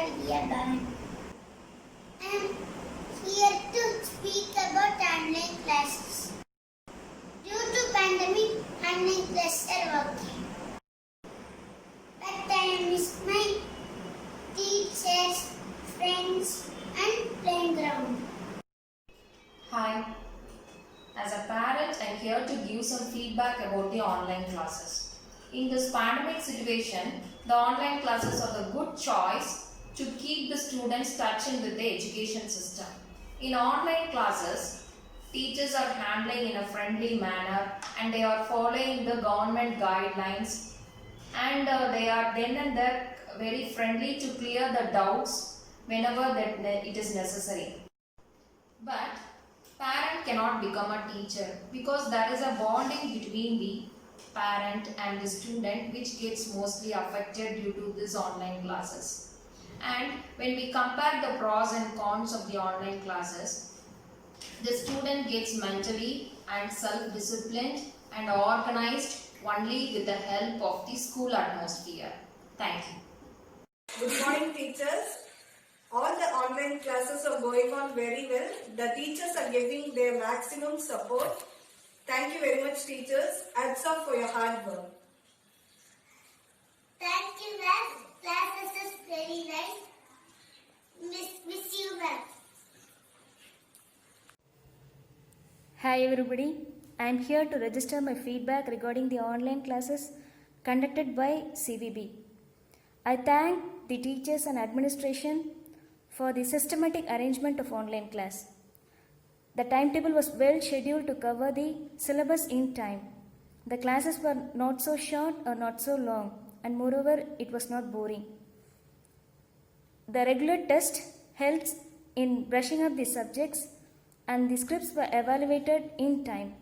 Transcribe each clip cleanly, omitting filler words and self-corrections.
dear Bhavan. I am here to speak about online classes. Due to pandemic, online classes are working. But I miss my teachers, friends and playground. Hi, as a parent, I'm here to give some feedback about the online classes. In this pandemic situation, the online classes are the good choice to keep the students touching with the education system. In online classes, teachers are handling in a friendly manner and they are following the government guidelines and they are then and there very friendly to clear the doubts whenever that it is necessary. But parent cannot become a teacher because there is a bonding between the parent and the student which gets mostly affected due to these online classes. And when we compare the pros and cons of the online classes, the student gets mentally and self-disciplined and organized only with the help of the school atmosphere. Thank you. Good morning, teachers. All the online classes are going on very well. The teachers are giving their maximum support. Thank you very much, teachers. Hats off for your hard work. Thank you, ma'am. Classes is very nice. Miss you, ma'am. Hi everybody, I am here to register my feedback regarding the online classes conducted by CVB. I thank the teachers and administration for the systematic arrangement of online class. The timetable was well scheduled to cover the syllabus in time. The classes were not so short or not so long, and moreover it was not boring. The regular test helps in brushing up the subjects and the scripts were evaluated in time.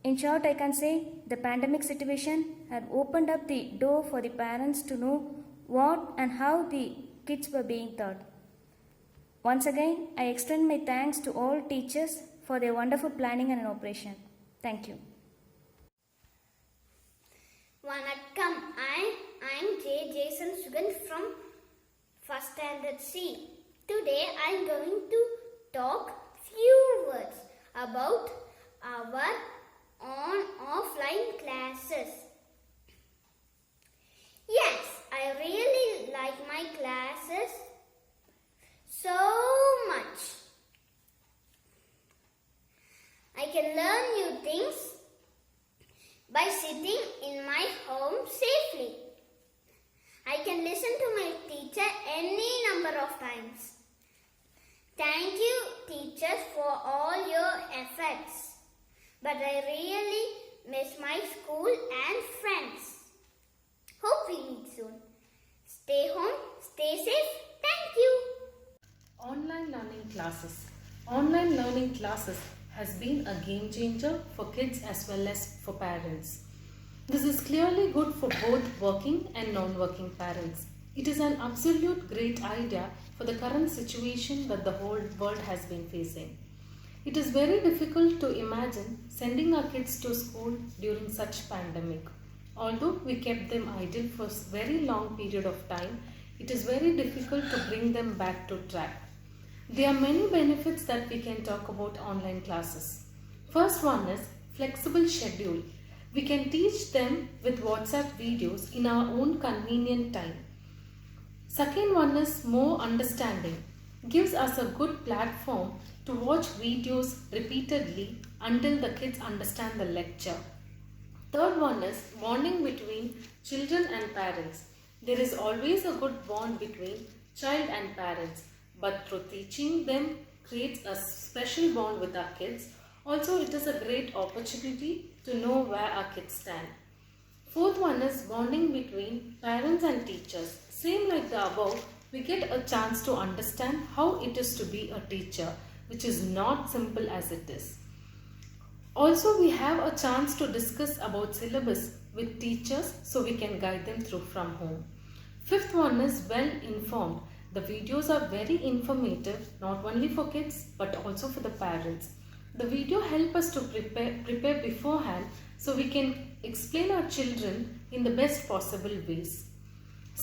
In short, I can say the pandemic situation had opened up the door for the parents to know what and how the kids were being taught. Once again, I extend my thanks to all teachers for their wonderful planning and operation. Thank you. Vanakkam. I'm J. Jason Sugan from 1st Standard C. Today I'm going to talk few words about our offline classes. Yes, I really like my classes so much. I can learn new things by sitting in my home safely. I can listen to my teacher any number of times. Thank you, teachers, for all your efforts. But I really miss my school and friends. Hope we meet soon. Stay home, stay safe. Thank you. Online learning classes. Online learning classes has been a game changer for kids as well as for parents. This is clearly good for both working and non-working parents. It is an absolute great idea for the current situation that the whole world has been facing. It is very difficult to imagine sending our kids to school during such pandemic. Although we kept them idle for a very long period of time, it is very difficult to bring them back to track. There are many benefits that we can talk about online classes. First one is flexible schedule. We can teach them with WhatsApp videos in our own convenient time. Second one is more understanding. Gives us a good platform to watch videos repeatedly until the kids understand the lecture. Third one is bonding between children and parents. There is always a good bond between child and parents, but through teaching them creates a special bond with our kids. Also, it is a great opportunity to know where our kids stand. Fourth one is bonding between parents and teachers. Same like the above, we get a chance to understand how it is to be a teacher, which is not simple as it is. Also, we have a chance to discuss about syllabus with teachers so we can guide them through from home. Fifth one is well informed. The videos are very informative, not only for kids but also for the parents. The video help us to prepare beforehand so we can explain our children in the best possible ways.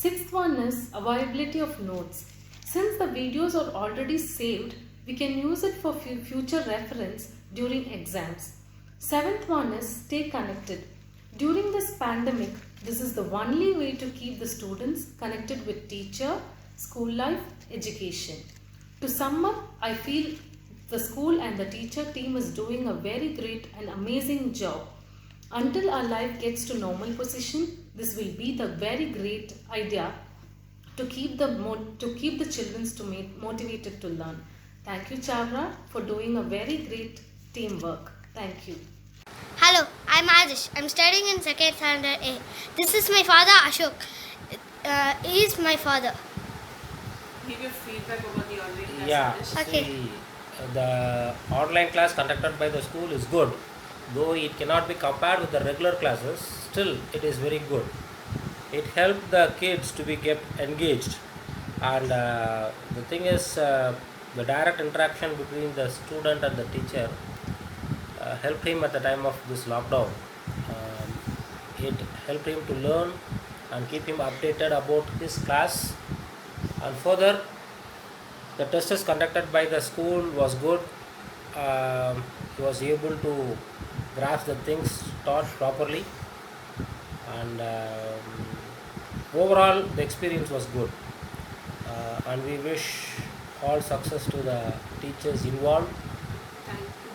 Sixth one is availability of notes. Since the videos are already saved, we can use it for future reference during exams. Seventh one is stay connected. During this pandemic, this is the only way to keep the students connected with teacher, school life, education. To sum up, I feel the school and the teacher team is doing a very great and amazing job. Until our life gets to normal position, this will be the very great idea to keep the children motivated to learn. Thank you, Chavra, for doing a very great teamwork. Thank you. Hello, I'm Adish. I'm studying in second standard A. This is my father Ashok. He is my father. Give your feedback about the online class. Yeah, Adish. Okay. see, the online class conducted by the school is good. Though it cannot be compared with the regular classes, still it is very good. It helped the kids to be kept engaged, and the thing is, the direct interaction between the student and the teacher helped him at the time of this lockdown. It helped him to learn and keep him updated about his class, and further, the tests conducted by the school was good. He was able to grasp the things taught properly, and overall the experience was good. And we wish all success to the teachers involved, Thank you.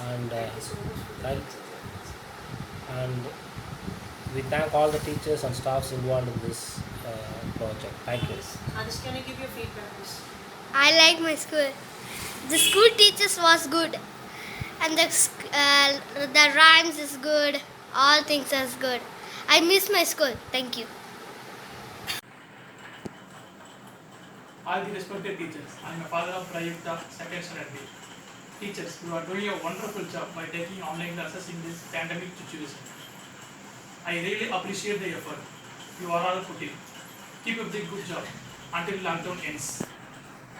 and Thank you so much for thank- the and we thank all the teachers and staffs involved in this project. Thank you. Adish, can you give your feedback, please? I like my school. The school teachers was good, and the rhymes is good. All things is good. I miss my school. Thank you. All the respected teachers, I am a father of Prayukta, second standard B. Teachers, you are doing a wonderful job by taking online classes in this pandemic situation. I really appreciate the effort you are all putting. Keep up the good job until lockdown ends.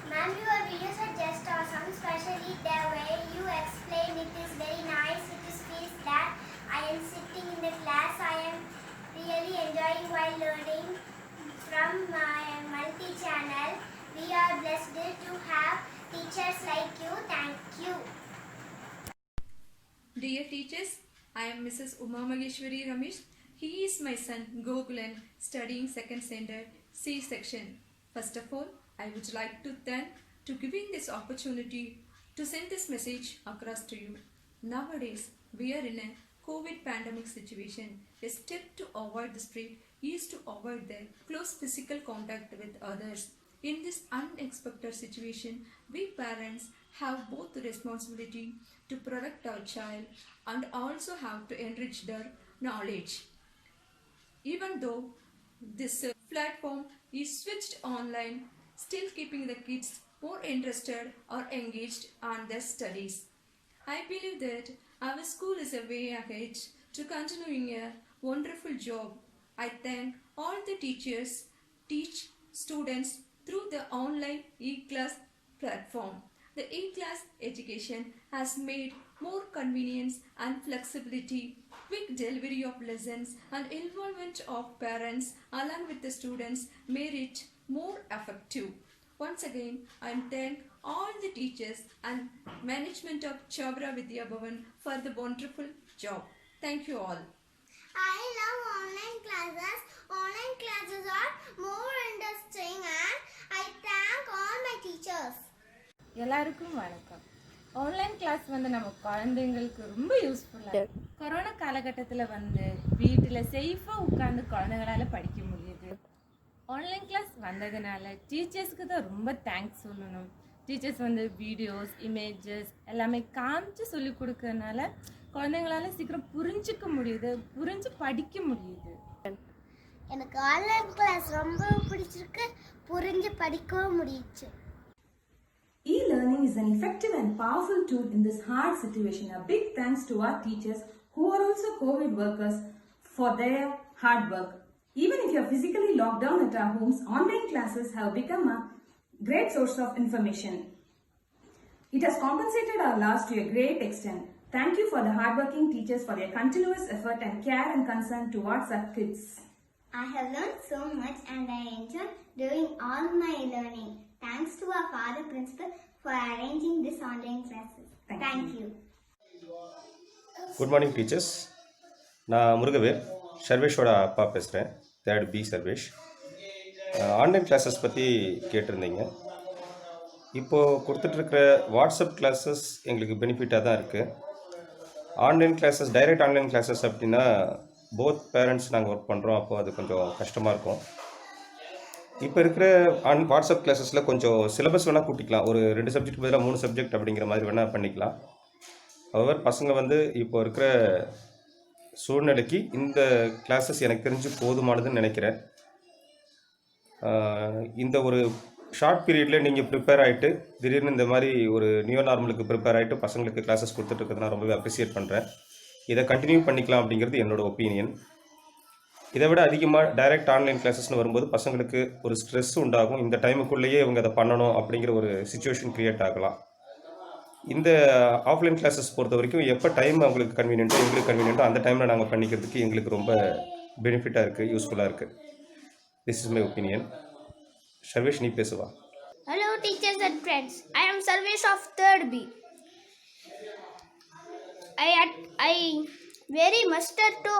Ma'am, your videos are just awesome, especially the way you explain it is very nice. It is feels that I am sitting in the class. I am really enjoying while learning from my multi-channel. We are blessed to have teachers like you. Thank you. Dear teachers, I am Mrs. Uma Maheshwari Ramesh. He is my son Gokulan, studying second standard C section. First of all, I would like to thank to giving this opportunity to send this message across to you. Nowadays, we are in a COVID pandemic situation. A step to avoid the spread is to avoid the close physical contact with others. In this unexpected situation, we parents have both the responsibility to protect our child and also have to enrich their knowledge. Even though this platform is switched online, still keeping the kids more interested or engaged on their studies. I believe that our school is a way ahead to continuing a wonderful job. I thank all the teachers teach students through the online e-class platform. The e-class education has made more convenience and flexibility, quick delivery of lessons and involvement of parents along with the students made it more effective. Once again, I thank all the teachers and management of Chavra Vidya Bhavan for the wonderful job. Thank you all. I love online classes. Online classes are more interesting and I thank all my teachers. எல்லாருக்கும் வணக்கம். Online class நம்ம குழந்தைங்களுக்கு ரொம்ப யூஸ்ஃபுல்லாக corona காலகட்டத்தில் வீட்டில் சேஃபாக உட்காந்து குழந்தைங்களால் படிக்க முடியுது. ஆன்லைன் கிளாஸ் வந்ததுனால டீச்சர்ஸ்க்கு தான் ரொம்ப தேங்க்ஸ் சொல்லணும். டீச்சர்ஸ் வீடியோஸ் இமேஜஸ் எல்லாமே காமிச்சு சொல்லி கொடுக்கறதுனால குழந்தைங்களால சீக்கிரம் புரிஞ்சிக்க முடியுது, புரிஞ்சு படிக்க முடியுது. எனக்கு ஆன்லைன் கிளாஸ் ரொம்ப பிடிச்சிருக்கு, புரிஞ்சு படிக்கவும் முடியுச்சு. E-learning is an effective and powerful tool in this hard situation. A big thanks to our teachers who are also COVID workers for their hard work. Even if you are physically locked down at our homes, online classes have become a great source of information. It has compensated our loss to a great extent. Thank you for the hardworking teachers for their continuous effort and care and concern towards our kids. I have learned so much and I enjoy doing all my learning. Thanks to our father principal for arranging this online classes. Thank you. Good morning teachers. நான் முருகவேல், சர்வேஷோட அப்பா பேசுகிறேன். Third B Sarvesh. Online classes பற்றி கேட்டிருந்தீங்க. இப்போது கொடுத்துட்ருக்கிற WhatsApp classes எங்களுக்கு பெனிஃபிட்டாக தான் இருக்குது. Online classes, direct online classes அப்படின்னா போத் பேரண்ட்ஸ் நாங்கள் ஒர்க் பண்ணுறோம், அப்போது அது கொஞ்சம் கஷ்டமாக இருக்கும். இப்போ இருக்கிற வாட்ஸ்அப் கிளாஸஸில் கொஞ்சம் சிலபஸ் வேணால் கூட்டிக்கலாம். ஒரு 2 சப்ஜெக்ட் பதிலாக 3 சப்ஜெக்ட் அப்படிங்கிற மாதிரி வேணால் பண்ணிக்கலாம். அவர் பசங்க இப்போ இருக்கிற சூழ்நிலைக்கு இந்த கிளாஸஸ் எனக்கு தெரிஞ்சு போதுமானதுன்னு நினைக்கிறேன். இந்த ஒரு ஷார்ட் பீரியடில் நீங்கள் ப்ரிப்பேர் ஆகிட்டு திடீர்னு இந்த மாதிரி ஒரு நியூ நார்மலுக்கு ப்ரிப்பேர் ஆகிட்டு பசங்களுக்கு கிளாஸஸ் கொடுத்துட்ருக்கிறது நான் ரொம்பவே அப்ரிசியேட் பண்ணுறேன். இதை கண்டினியூ பண்ணிக்கலாம் அப்படிங்கிறது என்னோடய ஒப்பீனியன். இதை விட அதிகமாக டைரெக்ட் ஆன்லைன் கிளாஸஸ்னு வரும்போது பசங்களுக்கு ஒரு ஸ்ட்ரெஸ் உண்டாகும். இந்த டைமுக்குள்ளேயே இவங்க அதை பண்ணணும் அப்படிங்கிற ஒரு சிச்சுவேஷன் க்ரியேட் ஆகலாம். இந்த ஆஃப்லைன் கிளாஸஸ் பொறுத்த வரைக்கும் எப்போ டைம் அவங்களுக்கு கன்வீனியன்ட்டோ எங்களுக்கு கன்வீனியன்ட்டோ அந்த டைமில் நாங்கள் பண்ணிக்கிறதுக்கு எங்களுக்கு ரொம்ப பெனிஃபிட்டாக இருக்குது, யூஸ்ஃபுல்லாக இருக்குது. This is my opinion. Sarvesh, நீ பேசுவா. Hello teachers and friends. I am Sarvesh of 3rd B. I very much to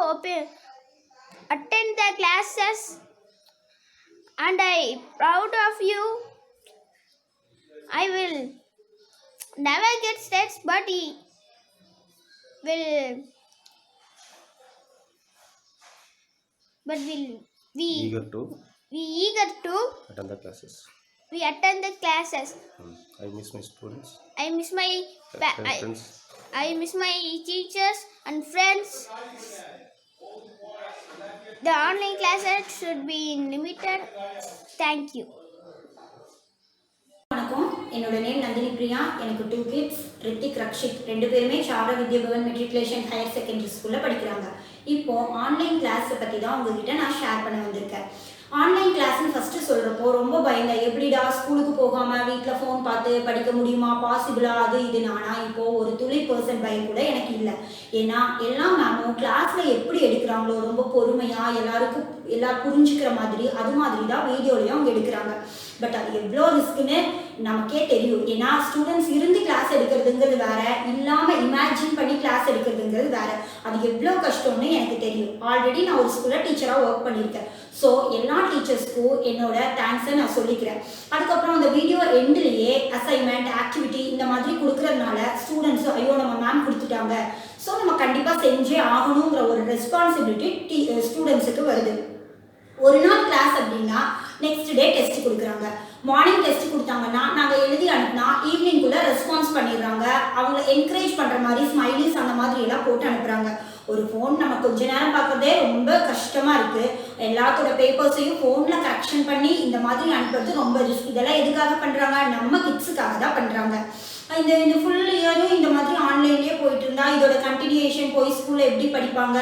attend the classes and I proud of you. I will never get stressed but he will Eager to attend the classes. We attend the classes. I miss my students. I miss my friends. I miss my teachers and friends. The online classes should be limited. Thank you. வணக்கம், என்னோட name Nandini Priya. எனக்கு 2 kids, Hrithik, Rakshit. 2 பேருமே சாவரா Vidya Bhavan matriculation higher secondary ஸ்கூலில் படிக்கிறாங்க. இப்போது online கிளாஸை பற்றி தான் உங்ககிட்ட நான் ஷேர் பண்ண வந்திருக்கேன். ஆன்லைன் கிளாஸ்ன்னு ஃபஸ்ட்டு சொல்கிறப்போ ரொம்ப பயந்தேன். எப்படிடா ஸ்கூலுக்கு போகாமல் வீட்டில் ஃபோன் பார்த்து படிக்க முடியுமா, பாசிபிளா, அது இதுன்னு. ஆனால் இப்போது ஒரு துளி % பயம் கூட எனக்கு இல்லை. ஏன்னா எல்லாம் மேமும் கிளாஸில் எப்படி எடுக்கிறாங்களோ ரொம்ப பொறுமையாக எல்லாரும் புரிஞ்சுக்கிற மாதிரி அது மாதிரி தான் வீடியோலையும் அவங்க எடுக்கிறாங்க. பட் அது எவ்வளோ ரிஸ்க்குன்னு நமக்கே தெரியும். ஏன்னா ஸ்டூடெண்ட்ஸ் இருந்து கிளாஸ் எடுக்கிறதுங்கிறது வேற, இல்லாமல் இமேஜின் பண்ணி கிளாஸ் எடுக்கிறதுங்கிறது வேற. அது எவ்வளோ கஷ்டம்னு எனக்கு தெரியும். ஆல்ரெடி நான் ஒரு ஸ்கூலில் டீச்சராக ஒர்க் பண்ணியிருக்கேன். ஸோ எல்லா டீச்சர்ஸ்க்கும் என்னோட தேங்க்ஸை நான் சொல்லிக்கிறேன். அதுக்கப்புறம் அந்த வீடியோ எண்ட்லேயே அசைன்மெண்ட், ஆக்டிவிட்டி இந்த மாதிரி கொடுக்குறதுனால ஸ்டூடெண்ட்ஸும் ஐயோ நம்ம மேம் கொடுத்துட்டாங்க, ஸோ நம்ம கண்டிப்பாக செஞ்சே ஆகணுங்கிற ஒரு ரெஸ்பான்சிபிலிட்டி ஸ்டூடெண்ட்ஸுக்கு வருது. ஒரு நாள் கிளாஸ் அப்படின்னா நெக்ஸ்ட் டே டெஸ்ட் கொடுக்குறாங்க. மார்னிங் டெஸ்ட் கொடுத்தாங்கன்னா நாங்கள் எழுதி அனுப்புனா ஈவினிங்குள்ளே ரெஸ்பான்ஸ் பண்ணிடுறாங்க. அவங்கள என்கரேஜ் பண்ணுற மாதிரி ஸ்மைலிஸ் அந்த மாதிரி எல்லாம் போட்டு அனுப்புகிறாங்க. ஒரு ஃபோன் நம்ம கொஞ்ச நேரம் பார்க்குறதே ரொம்ப கஷ்டமாக இருக்குது. எல்லாத்தோட பேப்பர்ஸையும் ஃபோனில் கரெக்ஷன் பண்ணி இந்த மாதிரி அனுப்புறது ரொம்ப ரிஸ்க். இதெல்லாம் எதுக்காக பண்ணுறாங்க? நம்ம கிட்ஸுக்காக தான் பண்ணுறாங்க. இந்த ஃபுல் இயரும் இந்த மாதிரி ஆன்லைன்லேயே போயிட்டு இருந்தா இதோட கண்டினியூஷன் போய் ஸ்கூலில் எப்படி படிப்பாங்க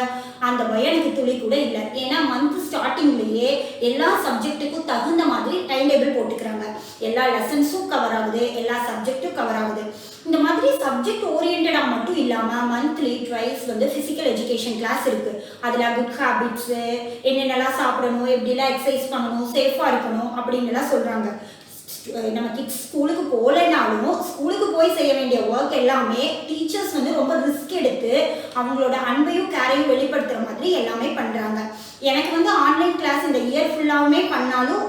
அந்த பயம் எனக்கு துளி கூட இல்லை. ஏன்னா மந்த் ஸ்டார்டிங்லேயே எல்லா சப்ஜெக்ட்டுக்கும் தகுந்த மாதிரி டைம் டேபிள் போட்டுக்கிறாங்க. எல்லா லெசன்ஸும் கவர் ஆகுது, எல்லா சப்ஜெக்டும் கவர் ஆகுது. இந்த மாதிரி சப்ஜெக்ட் ஓரியன்டாக மட்டும் இல்லாமல் monthly twice physical education class இருக்குது. அதில் குட் ஹேபிட்ஸு, என்னென்னலாம் சாப்பிடணும், எப்படிலாம் எக்ஸசைஸ் பண்ணணும், சேஃபாக இருக்கணும் அப்படின்னுலாம் சொல்கிறாங்க. நம்ம கிட்ஸ் ஸ்கூலுக்கு போகலைனாலும் ஸ்கூலுக்கு போய் செய்ய வேண்டிய ஒர்க் எல்லாமே டீச்சர்ஸ் ரொம்ப ரிஸ்க் எடுத்து அவங்களோட அன்பையும் கேரையும் வெளிப்படுத்துகிற மாதிரி எல்லாமே பண்ணுறாங்க. எனக்கு ஆன்லைன் கிளாஸ் இந்த இயர் ஃபுல்லாகவுமே பண்ணாலும்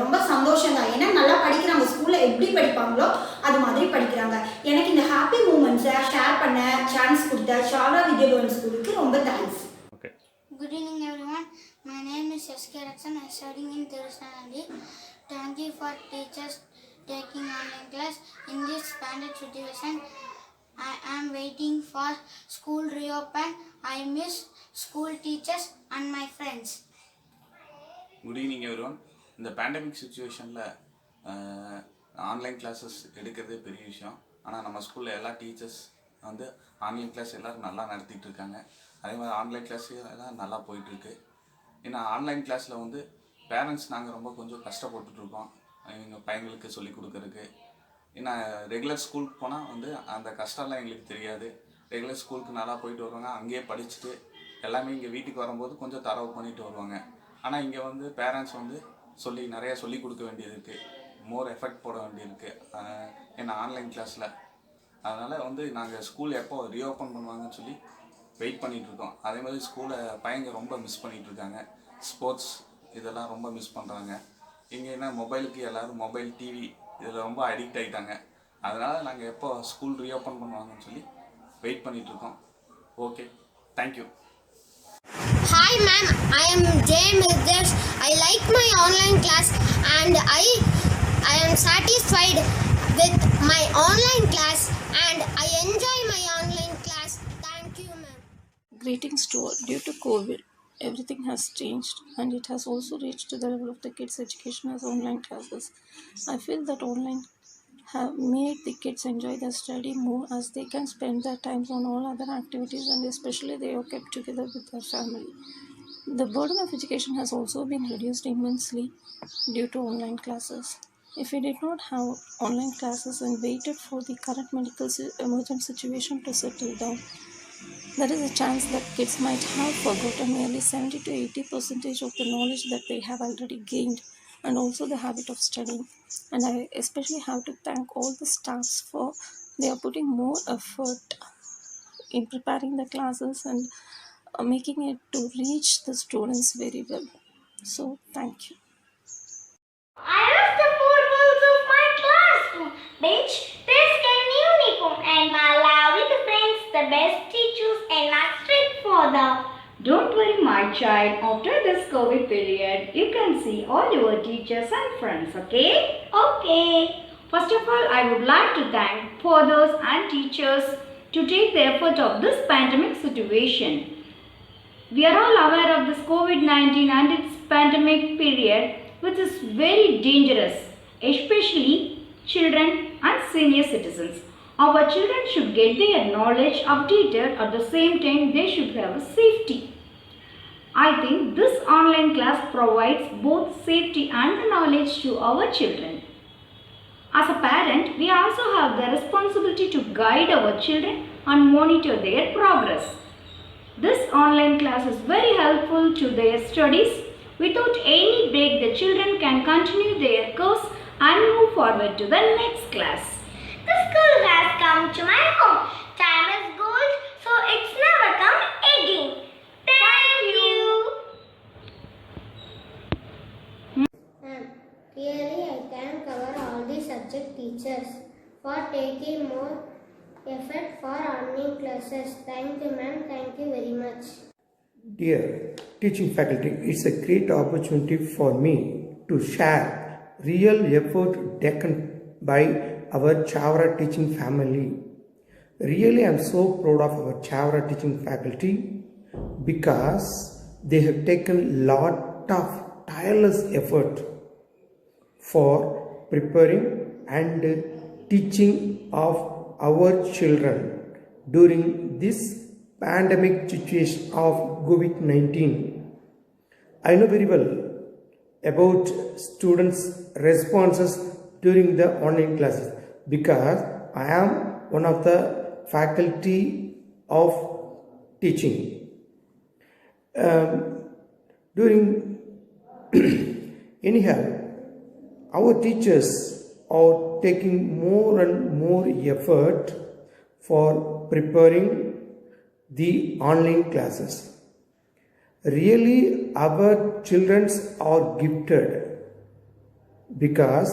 ரொம்ப சந்தோஷம் தான். ஏன்னா நல்லா படிக்கிறாங்க, ஸ்கூலில் எப்படி படிப்பாங்களோ அது மாதிரி படிக்கிறாங்க. எனக்கு இந்த ஹாப்பி மூமெண்ட்ஸை ஷேர் பண்ண சான்ஸ் கொடுத்த சாவரா வித்யா பவன் ஸ்கூலுக்கு ரொம்ப thanks. Good evening everyone. My name is S.K. Raksan. I am studying in 3rd standard. Thank you for teachers taking online class in this pandemic situation. I am waiting for school reopen. I miss school teachers and my friends. Good evening everyone. இந்த pandemic சுச்சுவேஷனில் online classes எடுக்கிறதே பெரிய விஷயம். ஆனால் நம்ம ஸ்கூலில் எல்லா teachers online class எல்லோரும் நல்லா நடத்திட்டு இருக்காங்க. அதே மாதிரி ஆன்லைன் கிளாஸ் எல்லாம் நல்லா போயிட்டுருக்கு. ஏன்னா ஆன்லைன் கிளாஸில் பேரண்ட்ஸ் நாங்கள் ரொம்ப கொஞ்சம் கஷ்டப்பட்டுட்ருக்கோம் எங்கள் பையங்களுக்கு சொல்லிக் கொடுக்கறதுக்கு. ஏன்னா ரெகுலர் ஸ்கூலுக்கு போனால் அந்த கஷ்டம்லாம் எங்களுக்கு தெரியாது. ரெகுலர் ஸ்கூலுக்கு நல்லா போயிட்டு வருவாங்க, அங்கேயே படிச்சுட்டு எல்லாமே இங்கே வீட்டுக்கு வரும்போது கொஞ்சம் தரவு பண்ணிட்டு வருவாங்க. ஆனால் இங்கே வந்து பேரண்ட்ஸ் வந்து நிறையா சொல்லி கொடுக்க வேண்டியது இருக்குது, மோர் எஃபெக்ட் போட வேண்டியிருக்கு ஏன்னா ஆன்லைன் கிளாஸில். அதனால் வந்து நாங்கள் ஸ்கூல் எப்போ ரீஓப்பன் பண்ணுவாங்கன்னு சொல்லி வெயிட் பண்ணிகிட்ருக்கோம். அதே மாதிரி ஸ்கூலை பையங்க ரொம்ப மிஸ் பண்ணிகிட்ருக்காங்க. ஸ்போர்ட்ஸ் இதெல்லாம் ரொம்ப மிஸ் பண்ணுறாங்க. இங்கே என்ன மொபைலுக்கு எல்லோரும் மொபைல், டிவி இதில் ரொம்ப அடிக்ட் ஆகிட்டாங்க. அதனால் நாங்கள் எப்போ ஸ்கூல் ரீஓப்பன் பண்ணுவாங்கன்னு சொல்லி வெயிட் பண்ணிகிட்ருக்கோம். Okay, thank you. Hi ma'am, I am J. Mirdesh. I like my online class and I am satisfied with my online class and I enjoy my online class. Thank you ma'am. Greetings to all. Due to COVID, everything has changed and it has also reached to the level of the kids' education as online classes. I feel that online have made the kids enjoy their study more as they can spend their times on all other activities and especially they are kept together with their family. The burden of education has also been reduced immensely due to online classes. If we did not have online classes and waited for the current medical emergency situation to settle down, there is a chance that kids might have forgotten nearly 70 to 80% of the knowledge that they have already gained and also the habit of studying. And I especially have to thank all the staffs for they are putting more effort in preparing the classes and making it to reach the students very well. So thank you. I love the four walls of my classroom, bench, desk and uniform, and my lovely friends, the best teachers and my strict father. Don't worry my child, after this COVID period, you can see all your teachers and friends, okay? Okay. First of all, I would like to thank fathers and teachers to take the effort of this pandemic situation. We are all aware of this COVID-19 and its pandemic period, which is very dangerous, especially children and senior citizens. Our children should get their knowledge updated, at the same time they should have safety. I think this online class provides both safety and the knowledge to our children. As a parent, we also have the responsibility to guide our children and monitor their progress. This online class is very helpful to their studies. Without any break, the children can continue their course and move forward to the next class. The school has come to my home. Time is gold, so it's never come again. Thank you. Really, I thank all the subject teachers for taking more effort for online classes. Thank you, ma'am. Thank you very much. Dear teaching faculty, it's a great opportunity for me to share real effort taken by our Chavara teaching family. Really, I'm so proud of our Chavara teaching faculty because they have taken lot of tireless effort for preparing and teaching of our children during this pandemic situation of COVID-19. I know very well about students' responses during the online classes because I am one of the faculty of teaching. Anyhow, our teachers are taking more and more effort for preparing the online classes. Really, our children are gifted because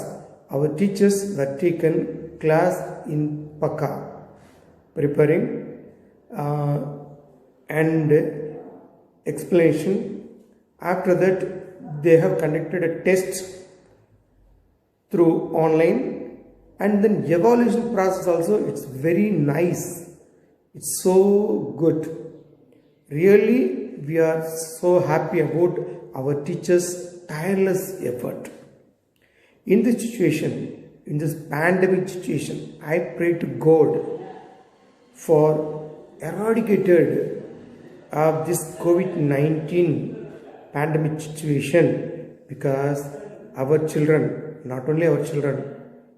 our teachers were taken class in Paka, preparing and explanation. After that, they have conducted a test through online, and then evaluation process also. It's very nice. It's so good. Really, we are so happy about our teachers' tireless effort. In this situation, in this pandemic situation, I pray to God for eradicated of this COVID-19 pandemic situation, because our children, not only our children,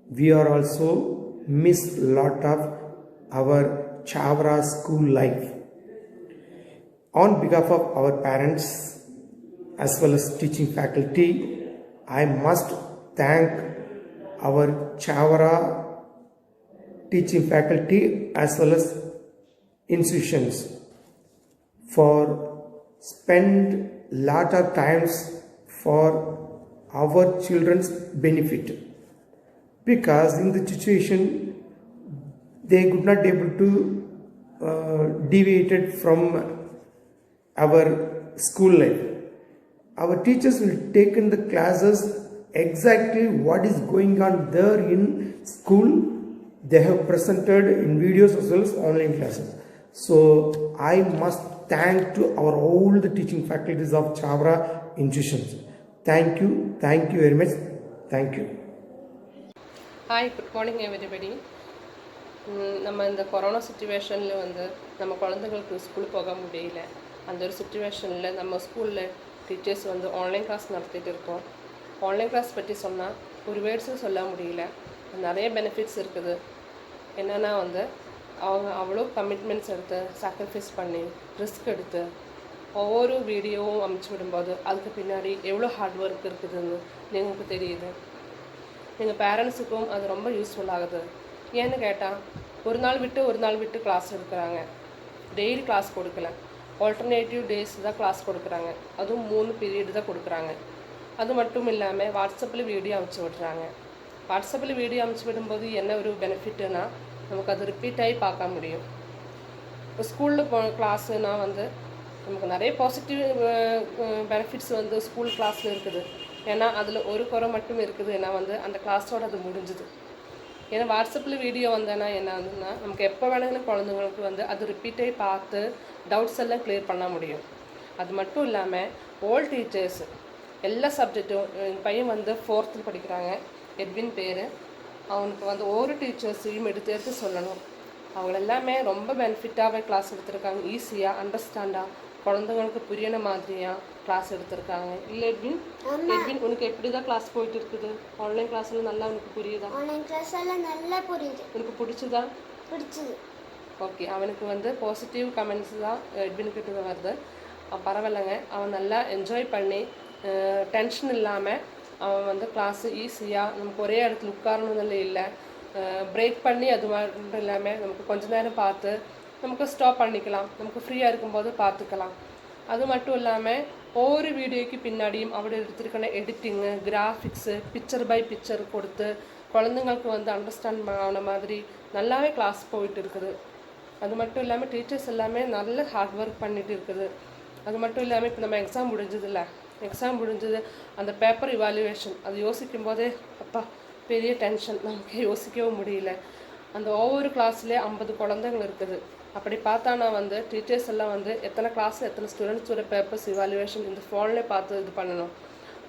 we are also miss lot of our Chavara school life. On behalf of our parents as well as teaching faculty. I must thank our Chavara teaching faculty as well as institutions for spend lot of times for our children's benefit, because in the situation they could not able to deviate from our school life. Our teachers will take in the classes exactly what is going on there in school. They have presented in videos as well as online classes. So I must thank to our all the teaching faculties of Chavara institutions. Thank you very much. Thank you. Hi, good morning everybody. நம்ம இந்த corona சுச்சுவேஷனில் வந்து நம்ம குழந்தைங்களுக்கு school போக முடியல. அந்த ஒரு சுச்சுவேஷனில் நம்ம ஸ்கூலில் டீச்சர்ஸ் வந்து ஆன்லைன் கிளாஸ் நடத்திட்டு இருக்கோம். ஆன்லைன் கிளாஸ் பற்றி சொன்னால் ஒரு வேர்ட்ஸும் சொல்ல முடியல. நிறைய பெனிஃபிட்ஸ் இருக்குது. என்னென்னா வந்து அவங்க அவ்வளோ கமிட்மெண்ட்ஸ் எடுத்து சாக்ரிஃபைஸ் பண்ணி ரிஸ்க் எடுத்து ஒவ்வொரு வீடியோவும் அமுச்சு விடும்போது அதுக்கு பின்னாடி எவ்வளோ ஹார்ட் ஒர்க் இருக்குதுன்னு നിങ്ങൾക്ക് தெரியுது. எங்கள் பேரண்ட்ஸுக்கும் அது ரொம்ப யூஸ்ஃபுல் ஆகுது. ஏன்னு கேட்டால் ஒரு நாள் விட்டு கிளாஸ் எடுக்கிறாங்க. டெய்லி கிளாஸ் கொடுக்கல, ஆல்டர்னேட்டிவ் டேஸ் தான் கிளாஸ் கொடுக்குறாங்க. அதுவும் 3 பீரியட் தான் கொடுக்குறாங்க. அது மட்டும் இல்லாமல் வாட்ஸ்அப்பில் வீடியோ அமுச்சு விடுறாங்க. வாட்ஸ்அப்பில் வீடியோ அமுச்சு விடும்போது என்ன ஒரு பெனிஃபிட்டுனா நமக்கு அது ரிப்பீட் ஆகி பார்க்க முடியும். இப்போ ஸ்கூலில் கிளாஸுனா வந்து நமக்கு நிறைய பாசிட்டிவ் பெனிஃபிட்ஸ் வந்து ஸ்கூல் கிளாஸில் இருக்குது. ஏன்னா அதில் ஒரு குறை மட்டும் இருக்குது, ஏன்னா வந்து அந்த கிளாஸோடு அது முடிஞ்சுது. ஏன்னா வாட்ஸ்அப்பில் வீடியோ வந்தேன்னா என்ன ஆகுதுன்னா நமக்கு எப்போ வேணுங்கன்னு குழந்தைங்களுக்கு வந்து அது ரிப்பீட்டே பார்த்து டவுட்ஸ் எல்லாம் கிளியர் பண்ண முடியும். அது மட்டும் இல்லாமல் ஓல்ட் டீச்சர்ஸ் எல்லா சப்ஜெக்டும், எங்கள் பையன் வந்து 4th படிக்கிறாங்க, எட்வின் பேர். அவனுக்கு வந்து ஒவ்வொரு டீச்சர்ஸையும் எடுத்து சொல்லணும். அவங்க எல்லாமே ரொம்ப பெனிஃபிட்டாகவே கிளாஸ் எடுத்திருக்காங்க. ஈஸியாக அண்டர்ஸ்டாண்டாக குழந்தைங்களுக்கு புரியன மாதிரியாக கிளாஸ் எடுத்திருக்காங்க. இல்லை எட்வின் உனக்கு எப்படி தான் கிளாஸ் போயிட்டு இருக்குது? ஆன்லைன் கிளாஸில் நல்லா உனக்கு புரியுதா? ஆன்லைன் கிளாஸ் எல்லாம் நல்லா புரியுது. உனக்கு பிடிச்சதா? பிடிச்சது. ஓகே, அவனுக்கு வந்து பாசிட்டிவ் கமெண்ட்ஸ் தான் எட்வின்கிட்ட வருது. பரவாயில்லைங்க, அவன் நல்லா என்ஜாய் பண்ணி டென்ஷன் இல்லாமல் அவன் வந்து கிளாஸு ஈஸியாக நமக்கு ஒரே இடத்துல உட்காரணுன்னு இல்லை, பிரேக் பண்ணி அது மட்டும் இல்லாமல் நமக்கு கொஞ்ச நேரம் பார்த்து நமக்கு ஸ்டாப் பண்ணிக்கலாம், நமக்கு ஃப்ரீயாக இருக்கும்போது பார்த்துக்கலாம். அது மட்டும் இல்லாமல் ஒவ்வொரு வீடியோக்கு பின்னாடியும் அவட எடுத்துருக்கிற editing, graphics, picture by picture கொடுத்து குழந்தைங்களுக்கு வந்து அண்டர்ஸ்டாண்ட் ஆன மாதிரி நல்லாவே கிளாஸ் போயிட்டு இருக்குது. அது மட்டும் இல்லாமல் டீச்சர்ஸ் எல்லாமே நல்ல ஹார்ட் ஒர்க் பண்ணிட்டு இருக்குது. அது மட்டும் இல்லாமல் இப்போ நம்ம எக்ஸாம் முடிஞ்சது அந்த பேப்பர் இவாலுவேஷன் அது யோசிக்கும் போதே அப்பா பெரிய டென்ஷன், நமக்கு யோசிக்கவும் முடியல. அந்த ஒவ்வொரு கிளாஸ்லேயே 50 குழந்தைகள் இருக்குது. அப்படி பார்த்தானா வந்து டீச்சர்ஸ் எல்லாம் வந்து எத்தனை கிளாஸில் எத்தனை ஸ்டூடெண்ட்ஸோட பேப்பர்ஸ் இவாலுவேஷன் இந்த ஃபோன்லேயே பார்த்து இது பண்ணணும்.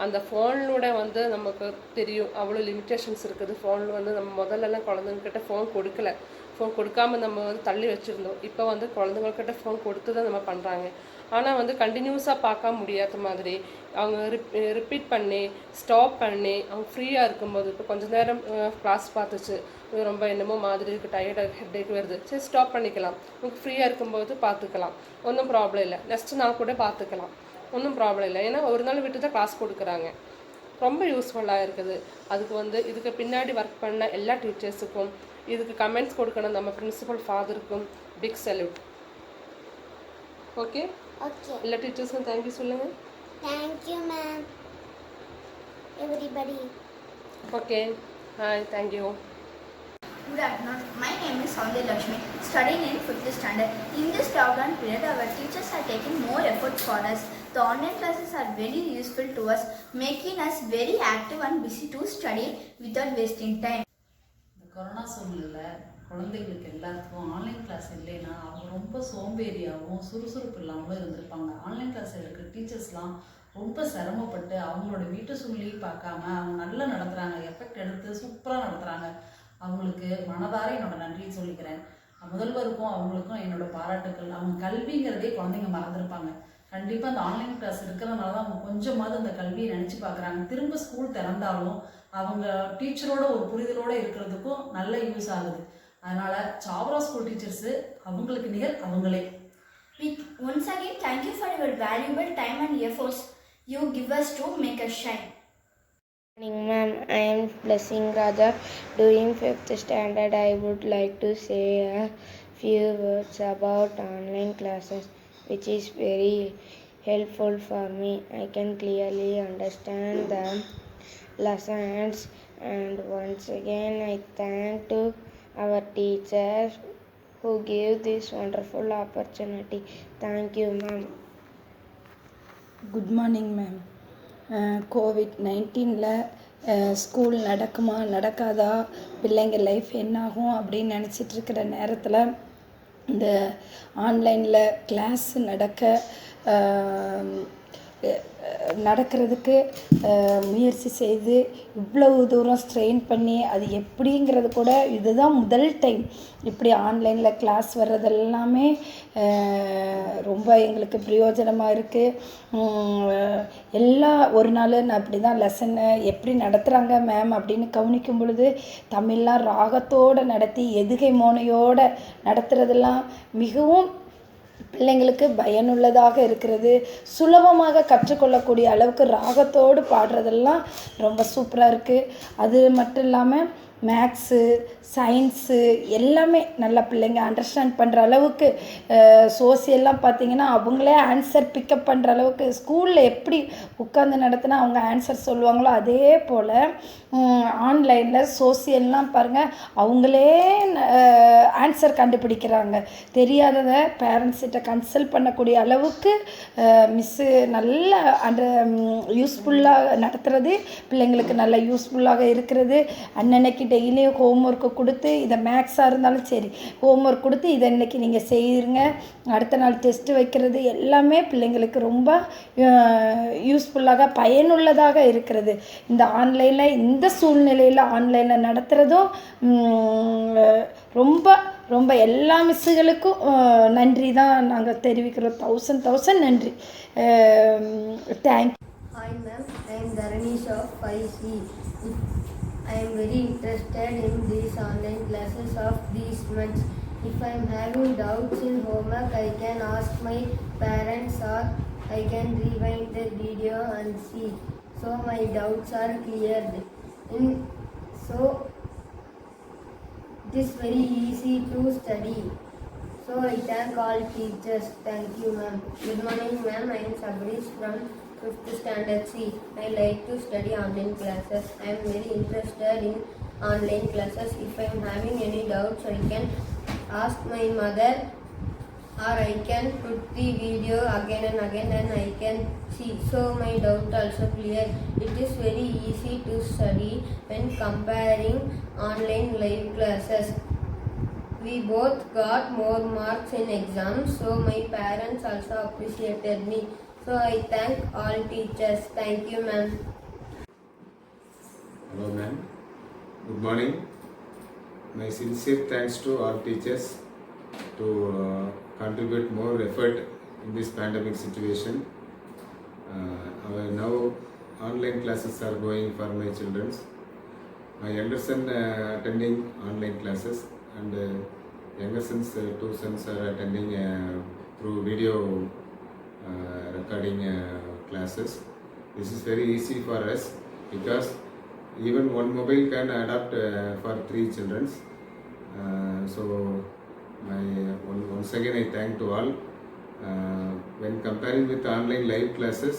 அந்த ஃபோனோட வந்து நமக்கு தெரியும் அவ்வளோ லிமிட்டேஷன்ஸ் இருக்குது. ஃபோனில் வந்து நம்ம முதல்லலாம் குழந்தைங்கக்கிட்ட ஃபோன் கொடுக்காமல் நம்ம வந்து தள்ளி வச்சுருந்தோம். இப்போ வந்து குழந்தைங்கக்கிட்ட ஃபோன் கொடுத்து தான் நம்ம பண்ணுறாங்க. ஆனால் வந்து கண்டினியூஸாக பார்க்க முடியாத மாதிரி அவங்க ரிப்பீட் பண்ணி ஸ்டாப் பண்ணி அவங்க ஃப்ரீயாக இருக்கும்போது, இப்போ கொஞ்சம் நேரம் கிளாஸ் பார்த்துச்சு, ரொம்ப என்னமோ மாதிரி இருக்குது, டயர்டாக ஹெட்டேக் வருது, சரி ஸ்டாப் பண்ணிக்கலாம், உங்களுக்கு ஃப்ரீயாக இருக்கும்போது பார்த்துக்கலாம், ஒன்றும் ப்ராப்ளம் இல்லை, நெக்ஸ்ட் நாள் கூட பார்த்துக்கலாம், ஒன்றும் ப்ராப்ளம் இல்லை. ஏன்னா ஒரு நாள் விட்டு தான் கிளாஸ் கொடுக்குறாங்க. ரொம்ப யூஸ்ஃபுல்லாக இருக்குது. அதுக்கு வந்து இதுக்கு பின்னாடி ஒர்க் பண்ண எல்லா டீச்சர்ஸுக்கும், இதுக்கு கமெண்ட்ஸ் கொடுக்கணும் நம்ம பிரின்சிபல் ஃபாதருக்கும் பிக் சல்யூட். ஓகே, எல்லா டீச்சர்ஸுக்கும் தேங்க்யூ சொல்லுங்கள். Thank you ma'am, everybody. Okay, hi, thank you. Good afternoon. My name is Soundya Lakshmi, studying in 5th standard. In this lockdown period, our teachers are taking more effort for us. The online classes are very useful to us, making us very active and busy to study without wasting time. இந்த corona சூழ்நிலையில் குழந்தைகளுக்கு எல்லாத்துக்கும் online class இல்லைன்னா அவங்க ரொம்ப சோம்பேறியாகவும் சுறுசுறுப்பு இல்லாமலும் இருந்திருப்பாங்க. ஆன்லைன் கிளாஸ் எடுக்கிற டீச்சர்ஸ்லாம் ரொம்ப சிரமப்பட்டு அவங்களோட வீட்டு சூழ்நிலையும் பார்க்காம அவங்க நல்லா நடத்துகிறாங்க, எஃபெக்ட் எடுத்து சூப்பராக நடத்துகிறாங்க. அவங்களுக்கு மனதார என்னோட நன்றியை சொல்லிக்கிறேன். முதல்வருக்கும் அவங்களுக்கும் என்னோட பாராட்டுக்கள். அவங்க கல்விங்கிறதே குழந்தைங்க மறந்துருப்பாங்க. கண்டிப்பாக அந்த ஆன்லைன் கிளாஸ் இருக்கிறதுனால தான் அவங்க கொஞ்சமாவது அந்த கல்வியை நினச்சி பார்க்குறாங்க. திரும்ப ஸ்கூல் திறந்தாலும் அவங்க டீச்சரோட ஒரு புரிதலோடு இருக்கிறதுக்கும் நல்ல யூஸ் ஆகுது. அதனால் சாவரா ஸ்கூல் டீச்சர்ஸு அவங்களுக்கு நிகர் அவங்களே. Once again, thank you for your valuable time and efforts. you give us to make us shine. Good morning, ma'am. I am Blessing Raja. During 5th standard, I would like to say a few words about online classes, which is very helpful for me. I can clearly understand the lessons, and once again, I thank to our teachers who gave this wonderful opportunity. Thank you, ma'am. Good morning ma'am. கோவிட்-19ல் school நடக்குமா நடக்காதா, பிள்ளைங்க life என்னாகும் அப்படின்னு நினச்சிட்டு இருக்கிற நேரத்தில் இந்த ஆன்லைனில் கிளாஸ் நடக்கிறதுக்கு முயற்சி செய்து இவ்வளவு தூரம் ஸ்ட்ரெயின் பண்ணி அது எப்படிங்கிறது கூட இதுதான் முதல் டைம் இப்படி ஆன்லைனில் கிளாஸ் வர்றதெல்லாமே ரொம்ப எங்களுக்கு பிரயோஜனமாக இருக்குது. ஒரு நாள் நான் அப்படி தான் லெசனை எப்படி நடத்துகிறாங்க மேம் அப்படின்னு கவனிக்கும் பொழுது தமிழ்லாம் ராகத்தோடு நடத்தி எதுகை மோனையோடு நடத்துகிறதெல்லாம் மிகவும் பிள்ளைங்களுக்கு பயனுள்ளதாக இருக்கிறது. சுலபமாக கற்றுக்கொள்ளக்கூடிய அளவுக்கு ராகத்தோடு பாடுறதெல்லாம் ரொம்ப சூப்பராக இருக்குது. அது மட்டும் இல்லாமல் மேக்ஸு, சயின்ஸு எல்லாமே நல்லா பிள்ளைங்க அண்டர்ஸ்டாண்ட் பண்ணுற அளவுக்கு, சோசியல்லாம் பார்த்திங்கன்னா அவங்களே ஆன்சர் பிக்கப் பண்ணுற அளவுக்கு ஸ்கூலில் எப்படி உட்காந்து நடத்தினா அவங்க ஆன்சர் சொல்லுவாங்களோ அதே போல் ஆன்லைனில் சோசியல்லாம் பாருங்கள் அவங்களே ஆன்சர் கண்டுபிடிக்கிறாங்க. தெரியாததை பேரண்ட்ஸ்கிட்ட கன்சல்ட் பண்ணக்கூடிய அளவுக்கு மிஸ்ஸு நல்ல யூஸ்ஃபுல்லாக நடத்துகிறது, பிள்ளைங்களுக்கு நல்ல யூஸ்ஃபுல்லாக இருக்கிறது. அன்னன்னைக்கு டெய்லியும் ஹோம்ஒர்க்கு கொடுத்து, இதை மேக்ஸாக இருந்தாலும் சரி ஹோம்ஒர்க் கொடுத்து இதை இன்றைக்கி நீங்கள் செய்யுங்க, அடுத்த நாள் டெஸ்ட்டு வைக்கிறது எல்லாமே பிள்ளைங்களுக்கு ரொம்ப யூஸ்ஃபுல்லாக பயனுள்ளதாக இருக்கிறது. இந்த ஆன்லைனில் இந்த சூழ்நிலையில் ஆன்லைனில் நடத்துகிறதும் ரொம்ப ரொம்ப எல்லா மிஸ்ஸுகளுக்கும் நன்றி தான் நாங்கள் தெரிவிக்கிறோம். 1000 நன்றி. Thank you. Hi ma'am, I am Dharanish of 5C. I am very interested in these online classes of these months. If I am having doubts in homework, I can ask my parents or I can rewind the video and see. So my doubts are cleared. So it is very easy to study. So I thank all teachers. Thank you ma'am. Good morning ma'am, I am Sabarish from 5th standard C. I like to study online classes. I am very interested in online classes. If I am having any doubts, I can ask my mother or I can put the video again and again and I can see. So my doubt also clear. It is very easy to study when comparing online live classes. We both got more marks in exams, so my parents also appreciated me. So I thank all teachers. Thank you ma'am. Hello ma'am. Good morning. My sincere thanks to all teachers to contribute more effort in this pandemic situation. Now online classes are going for my children. My elder son attending online classes and younger sons, 2 sons are attending through video recording classes. This is very easy for us because even one mobile can adapt for 3 children. So once again I thank to all. When comparing with online live classes,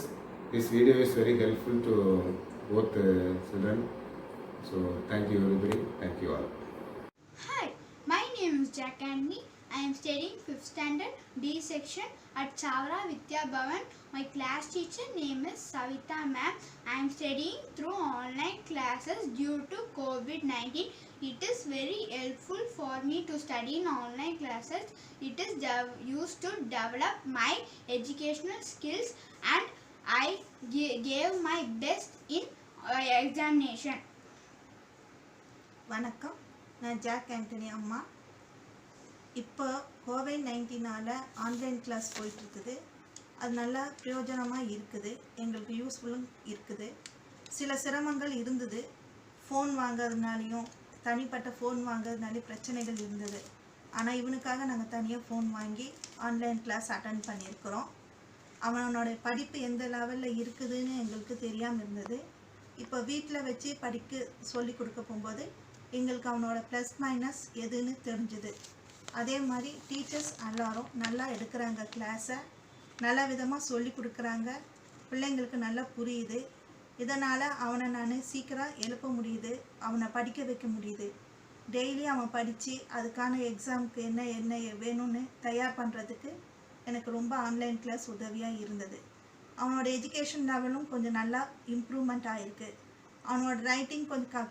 this video is very helpful to both children. So thank you everybody. Thank you all. Hi, my name is Jack Anthony. I am studying 5th standard D section at Chavara Vidya Bhavan. My class teacher name is Savita ma'am. I am studying through online classes due to COVID-19. It is very helpful for me to study in online classes. It is used to develop my educational skills and I gave my best in examination. வணக்கம், நான் jack Antony அம்மா. இப்போ கோவிட்-19னால் online class போயிட்டுருக்குது. அது நல்லா பிரயோஜனமாக இருக்குது, எங்களுக்கு யூஸ்ஃபுல்லும் இருக்குது. சில சிரமங்கள் இருந்தது, ஃபோன் வாங்கிறதுனாலையும் தனிப்பட்ட ஃபோன் வாங்கிறதுனாலையும் பிரச்சனைகள் இருந்தது. ஆனால் இவனுக்காக நாங்கள் தனியாக ஃபோன் வாங்கி ஆன்லைன் கிளாஸ் அட்டன் பண்ணியிருக்கிறோம். அவனோட படிப்பு எந்த லெவலில் இருக்குதுன்னு எங்களுக்கு தெரியாமல் இருந்தது. இப்போ வீட்டில் வச்சு சொல்லி கொடுக்க போகும்போது எங்களுக்கு அவனோட ப்ளஸ் மைனஸ் எதுன்னு தெரிஞ்சுது. அதே மாதிரி டீச்சர்ஸ் எல்லாரும் நல்லா எடுக்கிறாங்க, கிளாஸை நல்ல விதமாக சொல்லி கொடுக்குறாங்க, பிள்ளைங்களுக்கு நல்லா புரியுது. இதனால் அவனை நான் சீக்கிரம் எழுப்ப முடியுது, அவனை படிக்க வைக்க முடியுது. டெய்லி அவன் படித்து அதுக்கான எக்ஸாமுக்கு என்ன வேணும்னு தயார் பண்ணுறதுக்கு எனக்கு ரொம்ப ஆன்லைன் கிளாஸ் உதவியாக இருந்தது. அவனோட எஜுகேஷன் லெவலும் கொஞ்சம் நல்லா இம்ப்ரூவ்மெண்ட் ஆகிருக்கு. அவனோட ரைட்டிங் கொஞ்சம்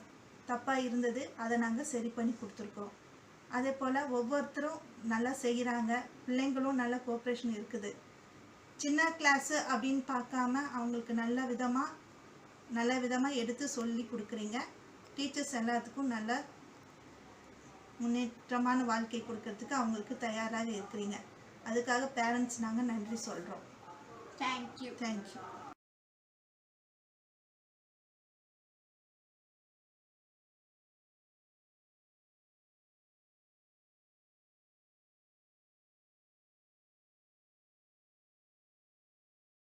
தப்பாக இருந்தது, அதை நாங்கள் சரி பண்ணி கொடுத்துருக்கோம். அதே போல் ஒவ்வொருத்தரும் நல்லா செய்கிறாங்க, பிள்ளைங்களும் நல்ல கோஆப்ரேஷன் இருக்குது. சின்ன கிளாஸு அப்படின்னு பார்க்காம அவங்களுக்கு நல்ல விதமாக எடுத்து சொல்லி கொடுக்குறீங்க. டீச்சர்ஸ் எல்லாத்துக்கும் நல்ல முன்னேற்றமான வாழ்க்கை கொடுக்கறதுக்கு அவங்களுக்கு தயாராக இருக்கிறீங்க. அதுக்காக பேரண்ட்ஸ் நாங்கள் நன்றி சொல்கிறோம். தேங்க்யூ. தேங்க்யூ.